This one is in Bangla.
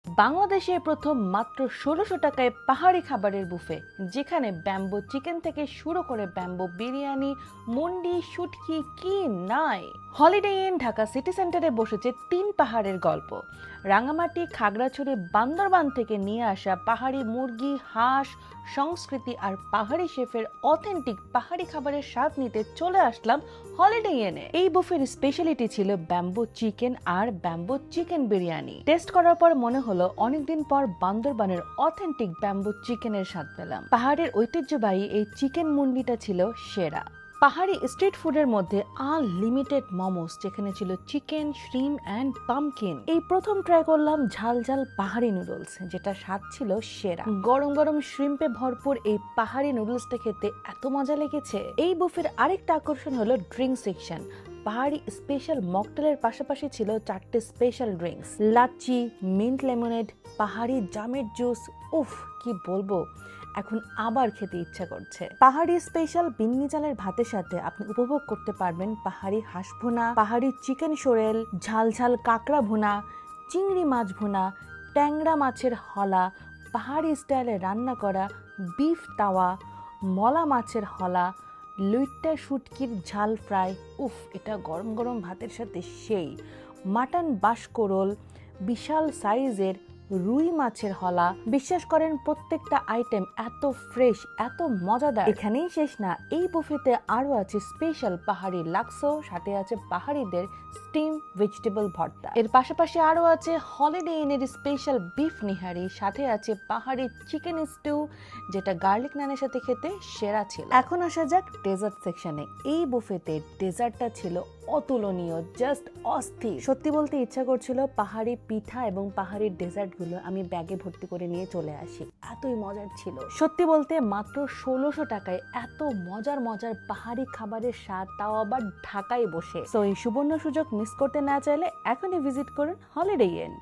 বাংলাদেশে প্রথম মাত্র ১৬০০ টাকায় পাহাড়ি খাবারের বুফে, যেখানে ব্যাম্বো চিকেন থেকে শুরু করে ব্যাম্বো বিরিয়ানি, মন্ডি, শুটকি কি নাই। হলিডে ইন ঢাকা সিটি সেন্টারে বসেছে ৩ পাহাড়ের গল্প। রাঙামাটি, খাগড়াছড়ি, বান্দরবান থেকে নিয়ে আসা পাহাড়ি মুরগি, হাঁস, সংস্কৃতি আর পাহাড়ি শেফের অথেন্টিক পাহাড়ি খাবারের স্বাদ নিতে চলে আসলাম হলিডে ইনে। এই বুফের স্পেশালিটি ছিল ব্যাম্বো চিকেন আর ব্যাম্বো চিকেন বিরিয়ানি। টেস্ট করার পর মনে হলো অনেকদিন পর বান্দরবানের অথেন্টিক ব্যাম্বো চিকেনের স্বাদ পেলাম। পাহাড়ের ঐতিহ্যবাহী এই চিকেন মুন্ডিটা ছিল সেরা। পাহাড়ি স্ট্রিট ফুডের মধ্যে আনলিমিটেড মোমোস, যেখানে ছিল চিকেন, শ্রিম অ্যান্ড পামকিন। এই প্রথম ট্রাই করলাম ঝাল ঝাল পাহাড়ি নুডলস, যেটা স্বাদ ছিল সেরা। গরম গরম শ্রিম্পে ভরপুর এই পাহাড়ি নুডলসটা খেতে এত মজা লেগেছে। এই বুফের আরেকটা আকর্ষণ হলো ড্রিঙ্ক সেকশন। পাহাড়ি স্পেশাল মকটেলের পাশাপাশি ছিল 4টে special drinks, lassi, mint lemonade, পাহাড়ি জামের জুস। উফ, কি বলবো, এখন আবার খেতে ইচ্ছা করছে। পাহাড়ি স্পেশাল বিন্নি চালের ভাতের সাথে আপনি উপভোগ করতে পারবেন পাহাড়ি হাঁস ভুনা, পাহাড়ি চিকেন শোরেল, ঝাল ঝাল কাঁকড়া ভুনা, চিংড়ি মাছ ভুনা, ট্যাংরা মাছের হলা, পাহাড়ি স্টাইলে রান্না করা বিফ তাওয়া, মলা মাছের হলা, লুইট্টা শুটকির ঝাল ফ্রাই। উফ, এটা গরম গরম ভাতের সাথে সেই। মাটন বাঁশকোরল, বিশাল সাইজের রুই মাছের হলা। বিশ্বাস করেন, প্রত্যেকটা আইটেম এত ফ্রেশ, এত মজাদার। এখানেই শেষ না, এই বুফেতে আরো আছে স্পেশাল পাহাড়ি লাক্সো, সাথে আছে পাহাড়িদের স্টিম ভেজিটেবল ভর্তা। এর পাশাপাশি আরো আছে হলিডে ইনের স্পেশাল বিফ নিহারি, সাথে আছে পাহাড়ি চিকেন স্টু, যেটা গার্লিক নানের সাথে খেতে সেরা ছিল। এখন আসা যাক ডেজার্ট সেকশনে। এই বুফেতে ডেজার্টটা ছিল অতুলনীয়, জাস্ট অস্থির। সত্যি বলতে ইচ্ছা করছিল পাহাড়ি পিঠা এবং পাহাড়ি ডেজার্ট গুলো আমি ব্যাগে ভর্তি করে নিয়ে চলে আসি, এতই মজার ছিল। সত্যি বলতে মাত্র ১৬০০ টাকায় এত মজার মজার পাহাড়ি খাবারের স্বাদ, তাও আবার ঢাকায় বসে। তো এই সুবর্ণ সুযোগ মিস করতে না চাইলে এখনই ভিজিট করুন হলিডে ইন।